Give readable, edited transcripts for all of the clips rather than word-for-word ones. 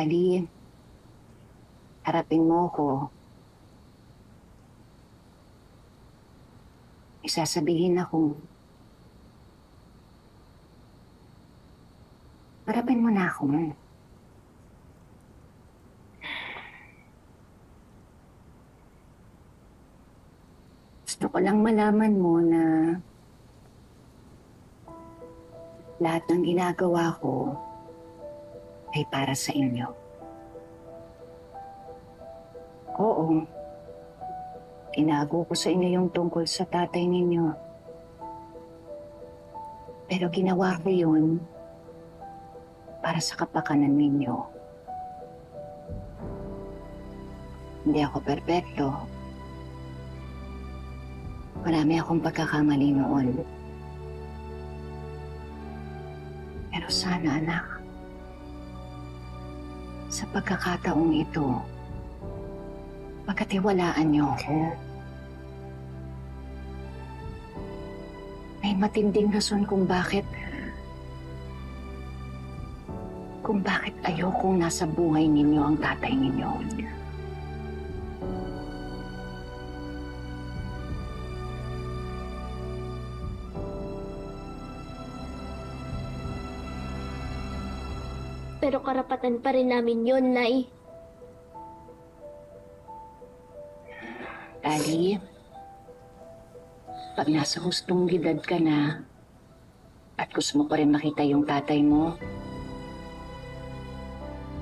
Ali, harapin mo ko. Isasabihin ako. Harapin mo na ako. Gusto ko lang malaman mo na lahat ng ginagawa ko ay para sa inyo. Oo. Tinago ko sa inyo yung tungkol sa tatay ninyo. Pero ginawa ko yun para sa kapakanan ninyo. Hindi ako perpekto. Marami akong pagkakamali noon. Pero sana, anak, sa pagkakataong ito, pagkatiwalaan niyo ako. May matinding rason kung bakit ayokong nasa buhay ninyo ang tatay ninyo. Pero karapatan pa rin namin yun, Nay. Ali, pag nasa hustong edad ka na at gusto mo pa rin makita yung tatay mo,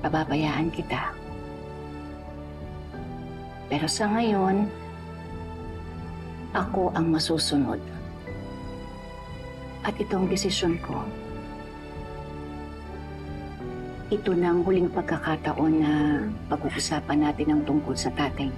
pababayaan kita. Pero sa ngayon, ako ang masusunod. At ito ang desisyon ko. Ito na ang huling pagkakataon na pag-uusapan natin ang tungkol sa tatay.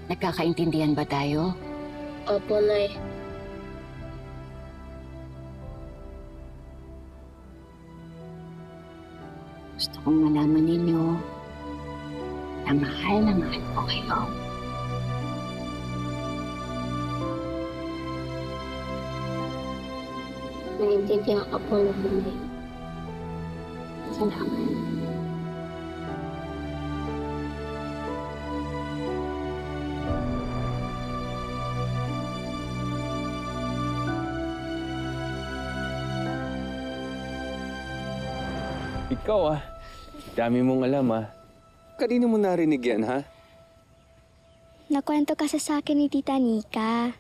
Nagkakaintindihan ba tayo? Opo, Nay. Gusto kong malaman ninyo na mahal ko kayo. Naiintindihan ka po naman, Nay. Salamat. Ikaw dami mong alam Kanino mo narinig yan ha? Nakwento kasi sa akin ni Tita Nika.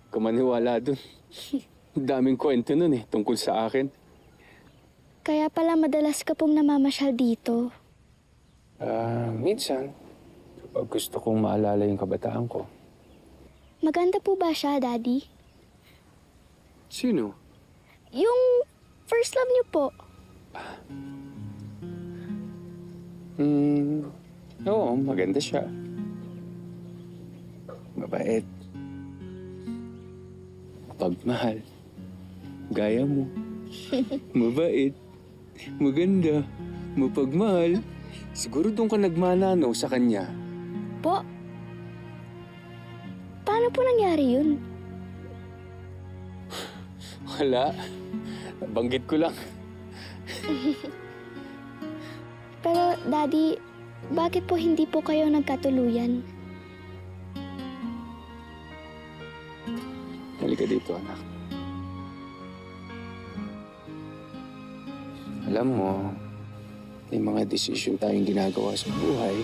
Kumaniwala dun. Daming kwento nun tungkol sa akin. Kaya pala madalas ka pong namamasyal dito. Minsan, kapag gusto kong maalala yung kabataan ko. Maganda po ba siya, Daddy? Sino? Yung first love niyo po. Oo, maganda siya. Mabait. Pagmahal. Gaya mo. Mabait. Maganda. Mapagmahal. Siguro doon ka nagmana, no, sa kanya. Po? Paano po nangyari yun? Wala. Nabanggit ko lang. Pero, Daddy, bakit po hindi po kayo nagkatuluyan? Halika dito, anak. Alam mo, may mga desisyon tayong ginagawa sa buhay.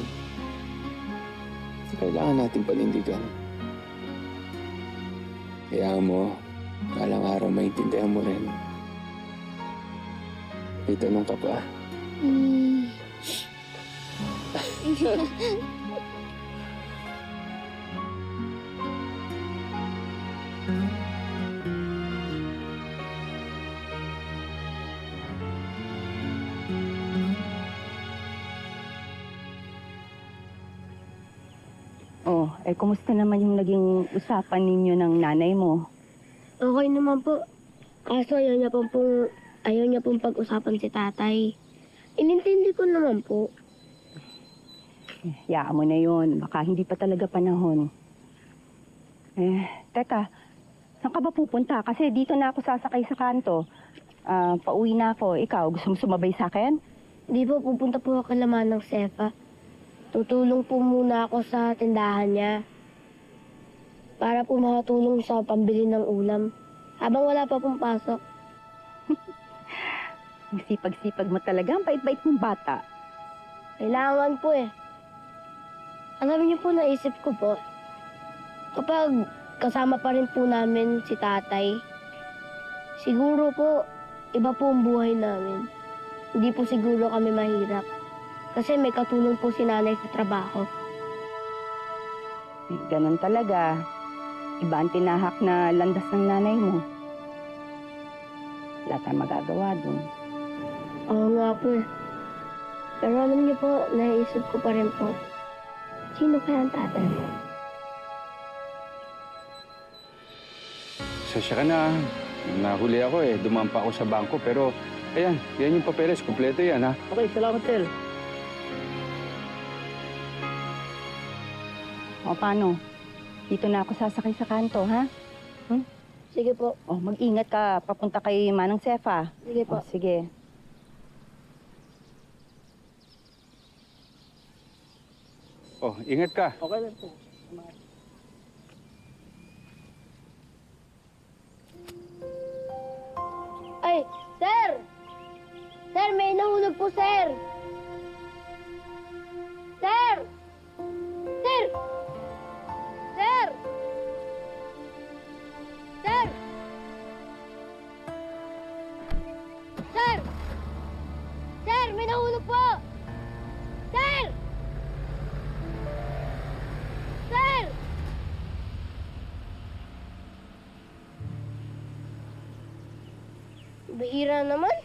Kailangan natin panindigan. Kaya mo, balang araw maintindihan mo rin. May tanong ka pa? Oh, kumusta naman yung naging usapan ninyo ng nanay mo? Okay naman po. Kaso ayaw niya pong pag-usapan si tatay. Inintindi ko naman po. Hayaan mo na yun. Baka hindi pa talaga panahon. Teka. Saan ka ba pupunta? Kasi dito na ako sasakay sa kanto. Pauwi na ako. Ikaw, gusto mo sumabay sa akin? Di po, pupunta po ako kay Manang Sefa. Tutulong po muna ako sa tindahan niya. Para po makatulong sa pambili ng ulam. Habang wala pa pong pasok. Ang sipag-sipag mo talaga. Ang bait-bait mong bata. Kailangan po eh. Alam niyo po, naisip ko po. Kapag kasama pa rin po namin si tatay, siguro po, iba po ang buhay namin. Hindi po siguro kami mahirap. Kasi may katulong po si nanay sa trabaho. Ganon talaga. Iba ang tinahak na landas ng nanay mo. Wala tayong magagawa dun. Oo nga po eh. Pero alam niyo po, naisip ko pa rin po. Sino kaya ang tatay mo? Sasya ka na. Nahuli ako eh. Dumaan pa ako sa bangko. Pero, ayan. Yan yung papeles. Kompleto yan, ha? Okay, salamat sir. O paano? Dito na ako sasakay sa kanto, ha? Sige po. O, mag-ingat ka. Papunta kay Manang Sefa. Sige po. O, sige. Oh, ingat ka. Okay lang po. Ay, sir! Sir, may nahulog po, sir! Sir! Sir! Sir! Sir! Sir! Sir, may nahulog po! Sir! Sir! Bihira naman.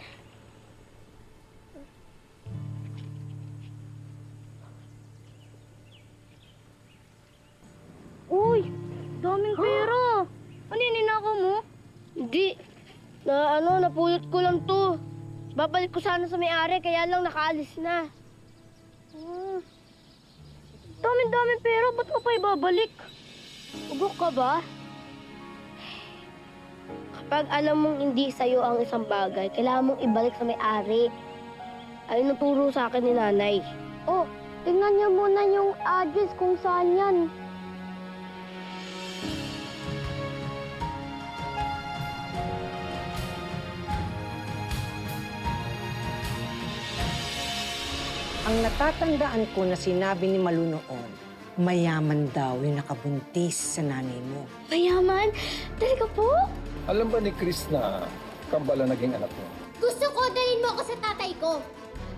Uy! Daming pera! Ano ninakaw mo? Hindi. Napulot ko lang to. Babalik ko sana sa may-ari, kaya lang nakaalis na. Daming pera, ba't mo pa ibabalik? Ugok ka ba? Kapag alam mong hindi sa'yo ang isang bagay, kailangan mong ibalik sa may-ari. Ayun ang turo sa akin ni nanay. Oh, tingnan niyo muna yung address kung saan yan. Ang natatandaan ko na sinabi ni Malu noon, mayaman daw yung nakabuntis sa nanay mo. Mayaman? Talaga po? Alam ba ni Chris na kambal ang naging anak mo? Gusto ko dalhin mo ako sa tatay ko.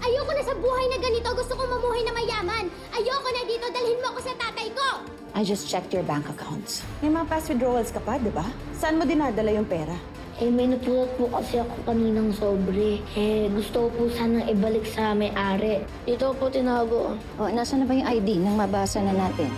Ayoko na sa buhay na ganito. Gusto ko mamuhay na mayaman. Ayoko na dito. Dalhin mo ako sa tatay ko. I just checked your bank accounts. May mga past withdrawals ka pa, di ba? Saan mo dinadala yung pera? May napulot po kasi ako kaninang sobre. Gusto ko po sanang ibalik sa may-ari. Dito po tinago. O, nasa na ba yung ID nang mabasa na natin?